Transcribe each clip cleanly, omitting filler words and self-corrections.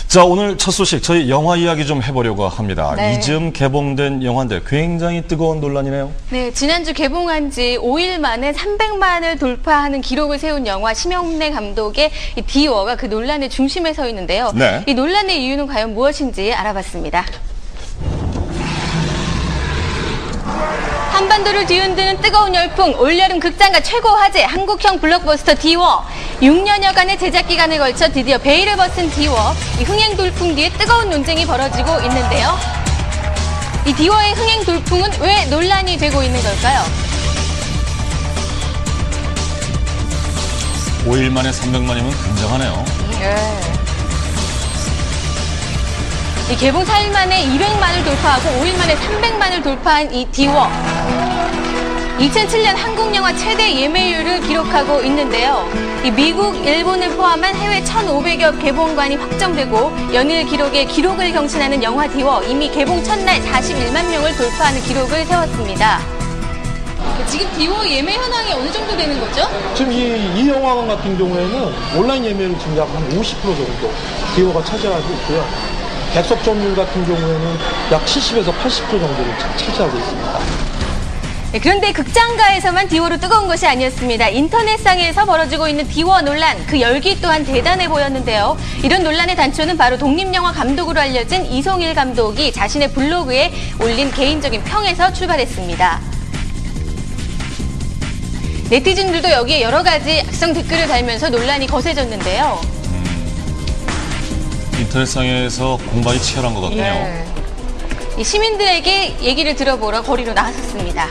자, 오늘 첫 소식 저희 영화 이야기 좀 해보려고 합니다. 네. 이즘 개봉된 영화인데 굉장히 뜨거운 논란이네요. 네, 지난주 개봉한 지 5일 만에 300만을 돌파하는 기록을 세운 영화 심영래 감독의 이 디워가 그 논란의 중심에 서 있는데요. 네. 이 논란의 이유는 과연 무엇인지 알아봤습니다. 한반도를 뒤흔드는 뜨거운 열풍, 올여름 극장가 최고 화제, 한국형 블록버스터 디워. 6년여간의 제작 기간을 걸쳐 드디어 베일을 벗은 디워. 이 흥행 돌풍 뒤에 뜨거운 논쟁이 벌어지고 있는데요. 이 디워의 흥행 돌풍은 왜 논란이 되고 있는 걸까요? 5일 만에 300만이면 굉장하네요. 이 개봉 4일 만에 200만을 돌파하고 5일 만에 300만을 돌파한 이 디워. 2007년 한국 영화 최대 예매율을 기록하고 있는데요. 이 미국, 일본을 포함한 해외 1,500여 개봉관이 확정되고 연일 기록에 기록을 경신하는 영화 디워. 이미 개봉 첫날 41만 명을 돌파하는 기록을 세웠습니다. 지금 디워 예매 현황이 어느 정도 되는 거죠? 지금 이 영화관 같은 경우에는 온라인 예매율 지금 약 한 50% 정도 디워가 차지하고 있고요. 객석 점유율 같은 경우에는 약 70에서 80% 정도를 차지하고 있습니다. 네, 그런데 극장가에서만 디워로 뜨거운 것이 아니었습니다. 인터넷상에서 벌어지고 있는 디워 논란, 그 열기 또한 대단해 보였는데요. 이런 논란의 단초는 바로 독립영화 감독으로 알려진 이송일 감독이 자신의 블로그에 올린 개인적인 평에서 출발했습니다. 네티즌들도 여기에 여러 가지 악성 댓글을 달면서 논란이 거세졌는데요. 인터넷상에서 공방이 치열한 것 같네요. 네. 이 시민들에게 얘기를 들어보러 거리로 나섰습니다.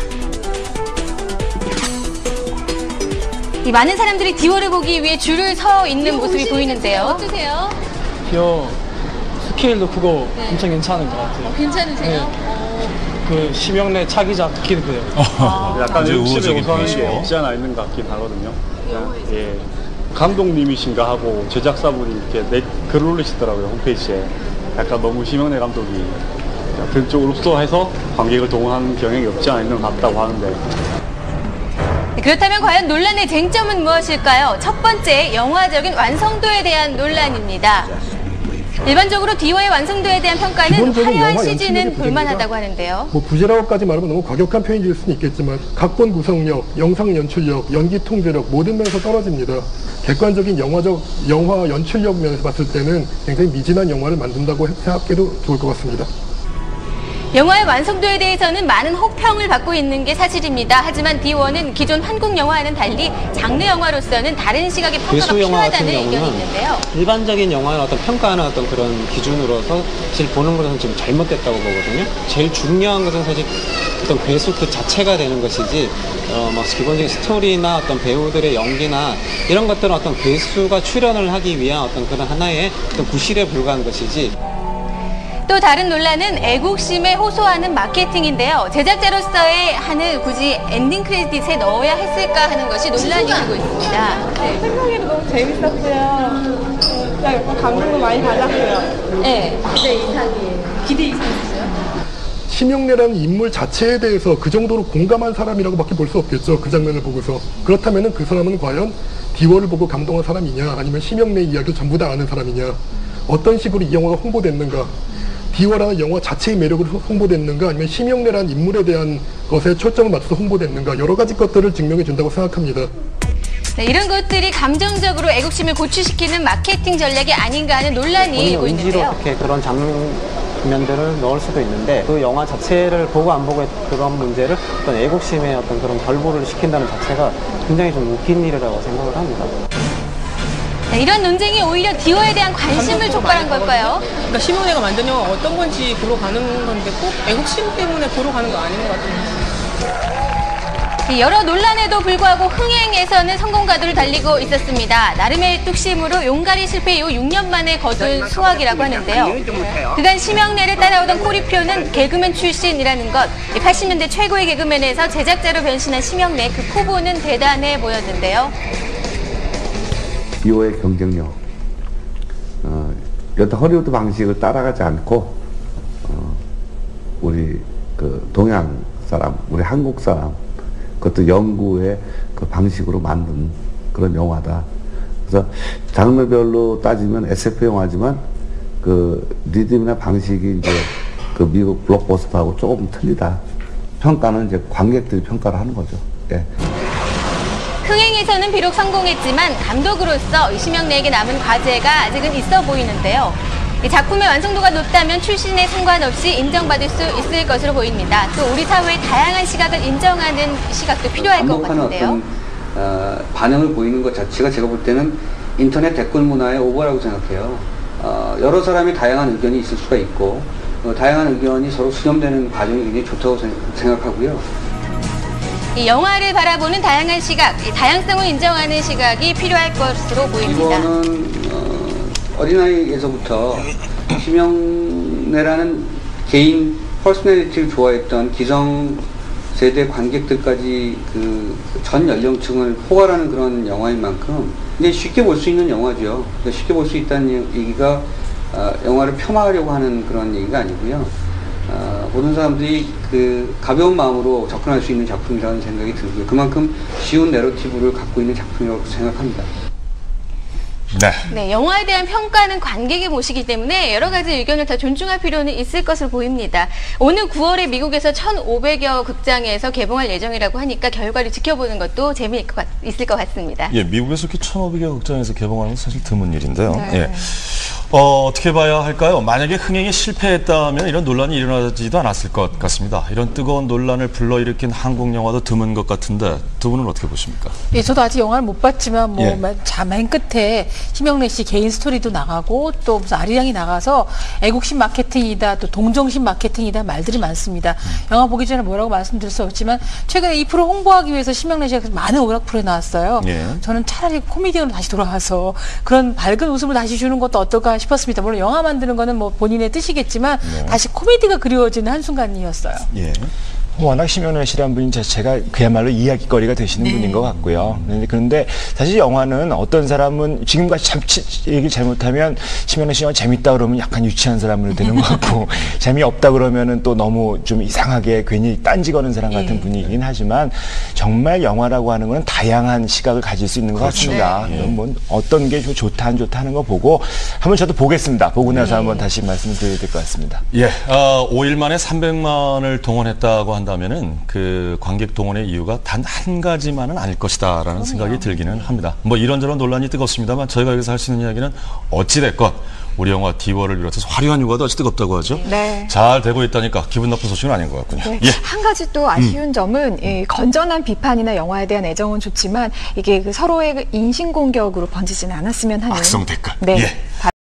이 많은 사람들이 디워를 보기 위해 줄을 서 있는 모습이 보이는데요. 어떠세요? 스케일도 크고 엄청 괜찮은 것 같아요. 괜찮으세요? 그 심영래 차기작 기대돼요. 약간 우호적인 의심의 편이시고. 우선이 없지 않아 있는 것 같긴 하거든요. 예. 감독님이신가 하고 제작사분이 이렇게 글을 올리시더라고요, 홈페이지에. 약간 너무 심영래 감독이 그쪽으로 흡수해서 관객을 동원하는 경향이 없지 않아 있는 것 같다고 하는데. 그렇다면 과연 논란의 쟁점은 무엇일까요? 첫 번째, 영화적인 완성도에 대한 논란입니다. 일반적으로 디워의 완성도에 대한 평가는 화려한 CG는 볼만하다고 하는데요. 부재라고까지 말하면 너무 과격한 표현일 수는 있겠지만 각본 구성력, 영상 연출력, 연기 통제력 모든 면에서 떨어집니다. 객관적인 영화 연출력 면에서 봤을 때는 굉장히 미진한 영화를 만든다고 생각해도 좋을 것 같습니다. 영화의 완성도에 대해서는 많은 혹평을 받고 있는 게 사실입니다. 하지만 디워는 기존 한국 영화와는 달리 장르 영화로서는 다른 시각의 평가가 필요하다는 의견이 있는데요. 일반적인 영화의 어떤 평가하는 어떤 그런 기준으로서 사실 보는 것은 좀 잘못됐다고 보거든요. 제일 중요한 것은 사실 어떤 괴수 그 자체가 되는 것이지, 기본적인 스토리나 어떤 배우들의 연기나 이런 것들은 어떤 괴수가 출연을 하기 위한 어떤 그런 하나의 어떤 구실에 불과한 것이지. 또 다른 논란은 애국심에 호소하는 마케팅인데요. 제작자로서의 한을 굳이 엔딩 크레딧에 넣어야 했을까 하는 것이 논란이 되고 있습니다. 네. 생각해도 너무 재밌었고요. 감동도 많이 받았고요. 네, 기대 이상이에요. 기대 이상이었어요? 심영래라는 인물 자체에 대해서 그 정도로 공감한 사람이라고밖에 볼 수 없겠죠. 그 장면을 보고서. 그렇다면 그 사람은 과연 디워를 보고 감동한 사람이냐, 아니면 심영래 이야기를 전부 다 아는 사람이냐, 어떤 식으로 이 영화가 홍보됐는가, 디워라는 영화 자체의 매력으로 홍보됐는가, 아니면 심영래라는 인물에 대한 것에 초점을 맞춰서 홍보됐는가, 여러 가지 것들을 증명해 준다고 생각합니다. 네, 이런 것들이 감정적으로 애국심을 고취시키는 마케팅 전략이 아닌가 하는 논란이 있고 의지로 있는데요. 이렇게 그런 장면들을 넣을 수도 있는데, 그 영화 자체를 보고 안 보고 그런 문제를 어떤 애국심의 어떤 그런 결부를 시킨다는 자체가 굉장히 좀 웃긴 일이라고 생각을 합니다. 네, 이런 논쟁이 오히려 디워에 대한 관심을 촉발한 걸까요? 그러니까 심영래가 만든 영화 어떤 건지 보러 가는 건데 꼭 애국심 때문에 보러 가는 거 아닌 것 같아요. 여러 논란에도 불구하고 흥행에서는 성공가도를 달리고 있었습니다. 나름의 뚝심으로 용가리 실패 이후 6년 만에 거둔 수확이라고 하는데요. 그간 심영래를 따라오던 코리표는 개그맨 출신이라는 것. 80년대 최고의 개그맨에서 제작자로 변신한 심영래, 그 포부는 대단해 보였는데요. 디워의 경쟁력, 여타 허리우드 방식을 따라가지 않고 우리 그 동양 사람, 우리 한국 사람, 그것도 연구의 그 방식으로 만든 그런 영화다. 그래서 장르별로 따지면 SF 영화지만 그 리듬이나 방식이 이제 그 미국 블록버스터하고 조금 틀리다. 평가는 이제 관객들이 평가를 하는 거죠. 예. 흥행에서는 비록 성공했지만 감독으로서 이시명래에게 남은 과제가 아직은 있어 보이는데요. 이 작품의 완성도가 높다면 출신에 상관없이 인정받을 수 있을 것으로 보입니다. 또 우리 사회의 다양한 시각을 인정하는 시각도 필요할 것 같은데요. 어떤 반응을 보이는 것 자체가 제가 볼 때는 인터넷 댓글 문화의 오버라고 생각해요. 여러 사람이 다양한 의견이 있을 수가 있고 다양한 의견이 서로 수렴되는 과정이 굉장히 좋다고 생각하고요. 이 영화를 바라보는 다양한 시각, 이 다양성을 인정하는 시각이 필요할 것으로 보입니다. 이거는 어린아이에서부터 심영래라는 개인 퍼스널리티를 좋아했던 기성세대 관객들까지 그 전 연령층을 포괄하는 그런 영화인 만큼 이제 쉽게 볼 수 있는 영화죠. 쉽게 볼 수 있다는 얘기가 영화를 폄하하려고 하는 그런 얘기가 아니고요. 모든 사람들이 그 가벼운 마음으로 접근할 수 있는 작품이라는 생각이 들고요. 그만큼 쉬운 내러티브를 갖고 있는 작품이라고 생각합니다. 네, 영화에 대한 평가는 관객의 몫이기 때문에 여러 가지 의견을 다 존중할 필요는 있을 것으로 보입니다. 오늘 9월에 미국에서 1,500여 극장에서 개봉할 예정이라고 하니까 결과를 지켜보는 것도 있을 것 같습니다. 예, 미국에서 이렇게 1,500여 극장에서 개봉하는 건 사실 드문 일인데요. 네. 예. 어떻게 봐야 할까요? 만약에 흥행이 실패했다면 이런 논란이 일어나지도 않았을 것 같습니다. 이런 뜨거운 논란을 불러일으킨 한국 영화도 드문 것 같은데 두 분은 어떻게 보십니까? 예, 저도 아직 영화를 못 봤지만 맨 끝에 심영래 씨 개인 스토리도 나가고 또 무슨 아리랑이 나가서 애국심 마케팅이다 또 동정심 마케팅이다 말들이 많습니다. 영화 보기 전에 뭐라고 말씀드릴 수 없지만 최근에 이 프로 홍보하기 위해서 심영래 씨가 많은 오락 프로에 나왔어요. 저는 차라리 코미디언으로 다시 돌아와서 그런 밝은 웃음을 다시 주는 것도 어떨까 싶었습니다. 물론 영화 만드는 거는 뭐 본인의 뜻이겠지만 다시 코미디가 그리워지는 한순간이었어요. 예. 워낙 심영래 씨라는 분 자체가 그야말로 이야기거리가 되시는 분인 것 같고요. 그런데 사실 영화는 어떤 사람은 지금까지 얘기를 잘못하면 심영래 씨가 재밌다 그러면 약간 유치한 사람으로 되는 것 같고 재미없다 그러면은 또 너무 좀 이상하게 괜히 딴지 거는 사람 같은 분이긴 하지만 정말 영화라고 하는 건 다양한 시각을 가질 수 있는 것 같습니다. 뭐 어떤 게 좋다 안 좋다 하는 거 보고 한번 저도 보겠습니다. 보고 나서 한번 다시 말씀을 드려야 될 것 같습니다. 예, 5일 만에 300만을 동원했다고 한다면은 그 관객 동원의 이유가 단 한 가지만은 아닐 것이다라는 생각이 들기는 합니다. 뭐 이런저런 논란이 뜨겁습니다만 저희가 여기서 할 수 있는 이야기는 어찌됐건 우리 영화 디워를 비롯해서 화려한 휴가도 아주 뜨겁다고 하죠. 네. 잘 되고 있다니까 기분 나쁜 소식은 아닌 것 같군요. 네. 예. 한 가지 또 아쉬운 점은 건전한 비판이나 영화에 대한 애정은 좋지만 이게 그 서로의 인신공격으로 번지지는 않았으면 하는 악성 댓글. 네. 예.